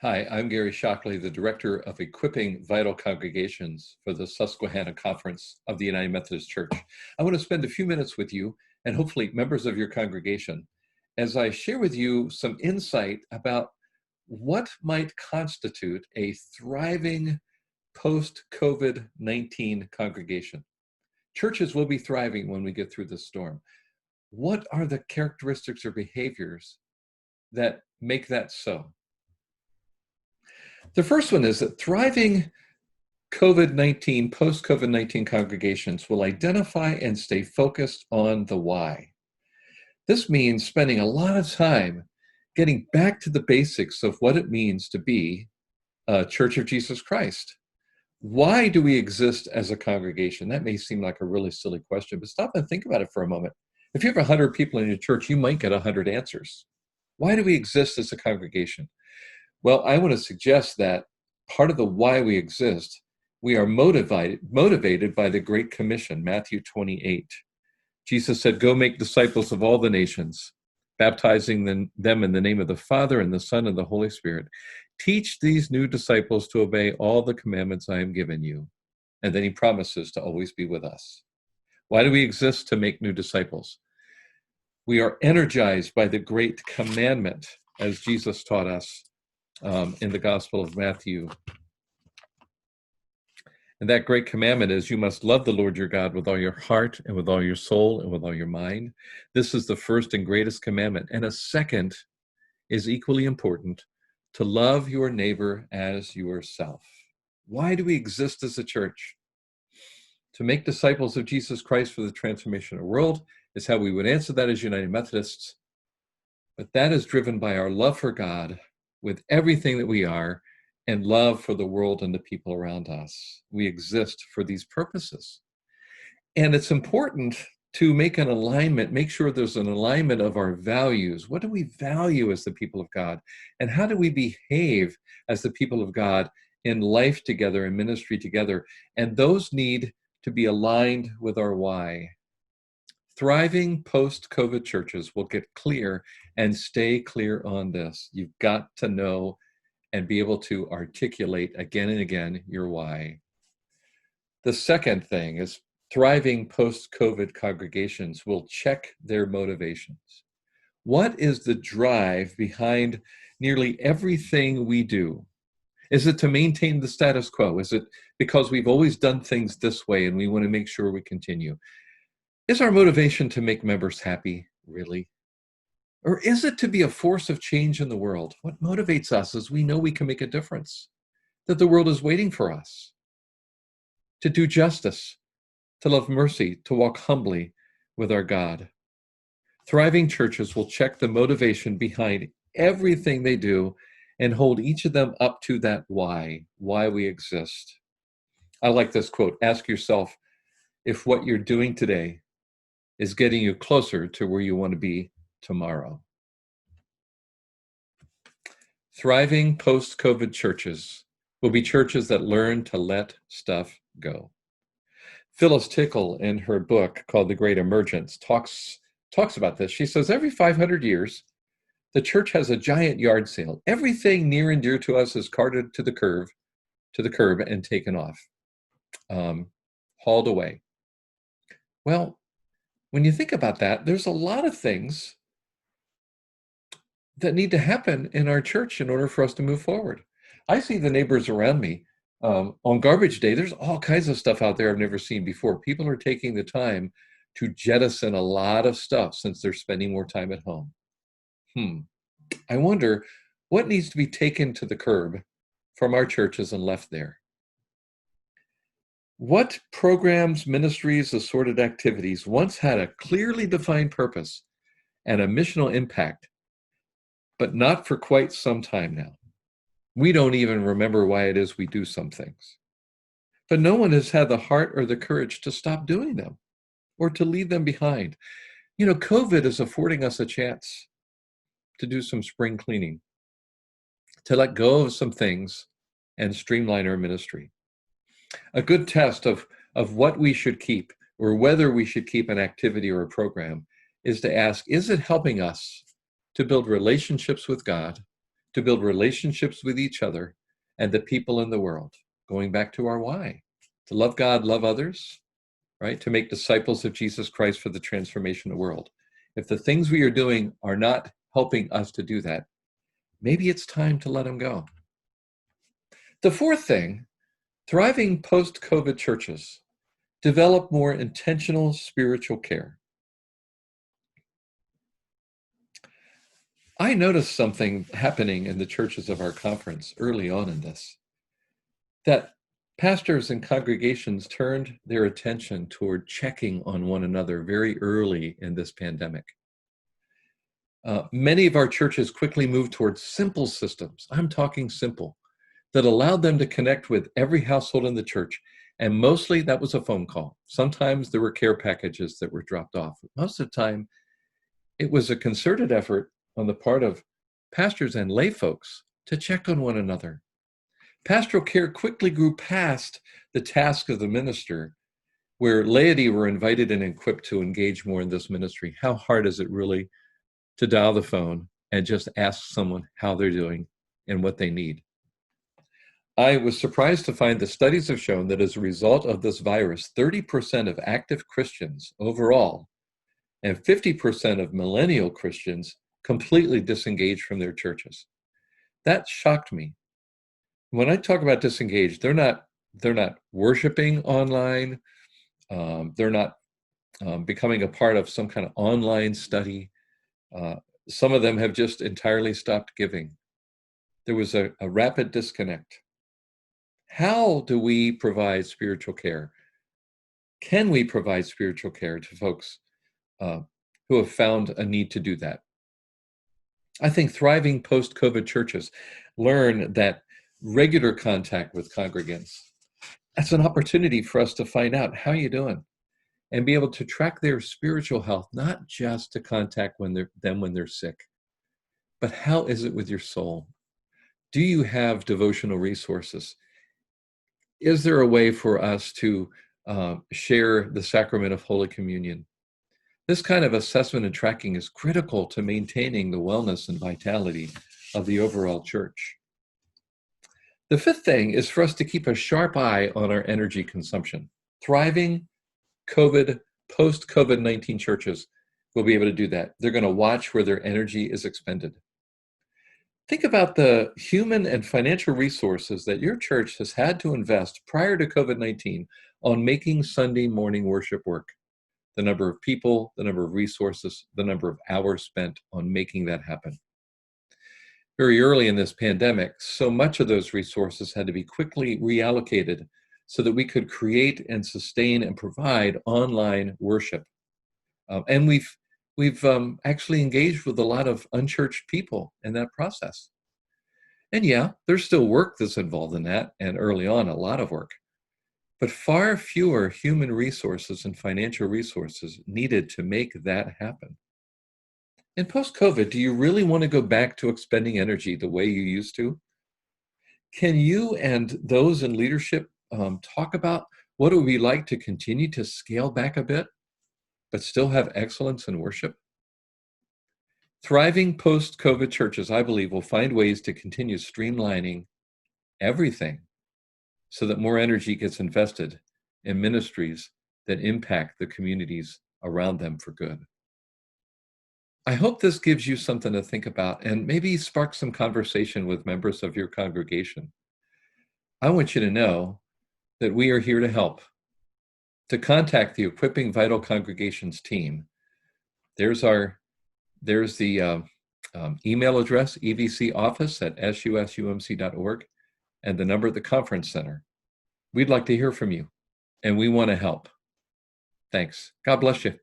Hi, I'm Gary Shockley, the Director of Equipping Vital Congregations for the Susquehanna Conference of the United Methodist Church. I want to spend a few minutes with you and hopefully members of your congregation as I share with you some insight about what might constitute a thriving post-COVID-19 congregation. Churches will be thriving when we get through this storm. What are the characteristics or behaviors that make that so? The first one is that thriving COVID-19, post-COVID-19 congregations will identify and stay focused on the why. This means spending a lot of time getting back to the basics of what it means to be a Church of Jesus Christ. Why do we exist as a congregation? That may seem like a really silly question, but stop and think about it for a moment. If you have 100 people in your church, you might get 100 answers. Why do we exist as a congregation? Well, I want to suggest that part of the why we exist, we are motivated by the Great Commission, Matthew 28. Jesus said, "Go make disciples of all the nations, baptizing them in the name of the Father and the Son and the Holy Spirit. Teach these new disciples to obey all the commandments I am giving you." And then he promises to always be with us. Why do we exist? To make new disciples. We are energized by the Great Commandment, as Jesus taught us in the Gospel of Matthew. And that great commandment is, you must love the Lord your God with all your heart and with all your soul and with all your mind. This is the first and greatest commandment. And a second is equally important, to love your neighbor as yourself. Why do we exist as a church? To make disciples of Jesus Christ for the transformation of the world is how we would answer that as United Methodists. But that is driven by our love for God with everything that we are, and love for the world and the people around us. We exist for these purposes. And it's important to make an alignment, make sure there's an alignment of our values. What do we value as the people of God? And how do we behave as the people of God in life together, in ministry together? And those need to be aligned with our why. Thriving post-COVID churches will get clear and stay clear on this. You've got to know and be able to articulate again and again your why. The second thing is thriving post-COVID congregations will check their motivations. What is the drive behind nearly everything we do? Is it to maintain the status quo? Is it because we've always done things this way and we want to make sure we continue? Is our motivation to make members happy, really? Or is it to be a force of change in the world? What motivates us is we know we can make a difference, that the world is waiting for us, to do justice, to love mercy, to walk humbly with our God. Thriving churches will check the motivation behind everything they do and hold each of them up to that why we exist. I like this quote: ask yourself if what you're doing today is getting you closer to where you want to be tomorrow. Thriving post-COVID churches will be churches that learn to let stuff go. Phyllis Tickle, in her book called The Great Emergence, talks about this. She says, every 500 years, the church has a giant yard sale. Everything near and dear to us is carted to the curb and taken off, hauled away. Well, when you think about that, there's a lot of things that need to happen in our church in order for us to move forward. I see the neighbors around me on garbage day. There's all kinds of stuff out there I've never seen before. People are taking the time to jettison a lot of stuff since they're spending more time at home. I wonder what needs to be taken to the curb from our churches and left there. What programs, ministries, assorted activities once had a clearly defined purpose and a missional impact, but not for quite some time now? We don't even remember why it is we do some things. But no one has had the heart or the courage to stop doing them or to leave them behind. You know, COVID is affording us a chance to do some spring cleaning, to let go of some things and streamline our ministry. A good test of what we should keep or whether we should keep an activity or a program is to ask, is it helping us to build relationships with God, to build relationships with each other and the people in the world. Going back to our why, to love God, love others, right? To make disciples of Jesus Christ for the transformation of the world. If the things we are doing are not helping us to do that, maybe it's time to let them go. The fourth thing, thriving post-COVID churches develop more intentional spiritual care. I noticed something happening in the churches of our conference early on in this, that pastors and congregations turned their attention toward checking on one another very early in this pandemic. Many of our churches quickly moved towards simple systems, I'm talking simple, that allowed them to connect with every household in the church. And mostly that was a phone call. Sometimes there were care packages that were dropped off. Most of the time, it was a concerted effort on the part of pastors and lay folks to check on one another. Pastoral care quickly grew past the task of the minister, where laity were invited and equipped to engage more in this ministry. How hard is it really to dial the phone and just ask someone how they're doing and what they need? I was surprised to find that studies have shown that as a result of this virus, 30% of active Christians overall and 50% of millennial Christians completely disengaged from their churches. That shocked me. When I talk about disengaged, they're not worshiping online. They're not becoming a part of some kind of online study. Some of them have just entirely stopped giving. There was a rapid disconnect. How do we provide spiritual care? Can we provide spiritual care to folks who have found a need to do that? I think thriving post-COVID churches learn that regular contact with congregants, that's an opportunity for us to find out how you're doing and be able to track their spiritual health, not just to contact them when they're sick, but how is it with your soul? Do you have devotional resources? Is there a way for us to share the sacrament of Holy Communion? This kind of assessment and tracking is critical to maintaining the wellness and vitality of the overall church. The fifth thing is for us to keep a sharp eye on our energy consumption. Thriving post-COVID-19 churches will be able to do that. They're going to watch where their energy is expended. Think about the human and financial resources that your church has had to invest prior to COVID-19 on making Sunday morning worship work. The number of people, the number of resources, the number of hours spent on making that happen. Very early in this pandemic, so much of those resources had to be quickly reallocated so that we could create and sustain and provide online worship. And we've actually engaged with a lot of unchurched people in that process. And yeah, there's still work that's involved in that, and early on, a lot of work. But far fewer human resources and financial resources needed to make that happen. In post-COVID, do you really want to go back to expending energy the way you used to? Can you and those in leadership talk about what it would be like to continue to scale back a bit, but still have excellence in worship? Thriving post-COVID churches, I believe, will find ways to continue streamlining everything so that more energy gets invested in ministries that impact the communities around them for good. I hope this gives you something to think about and maybe spark some conversation with members of your congregation. I want you to know that we are here to help. To contact the Equipping Vital Congregations team, there's the email address, evcoffice@susumc.org, and the number at the conference center. We'd like to hear from you, and we want to help. Thanks. God bless you.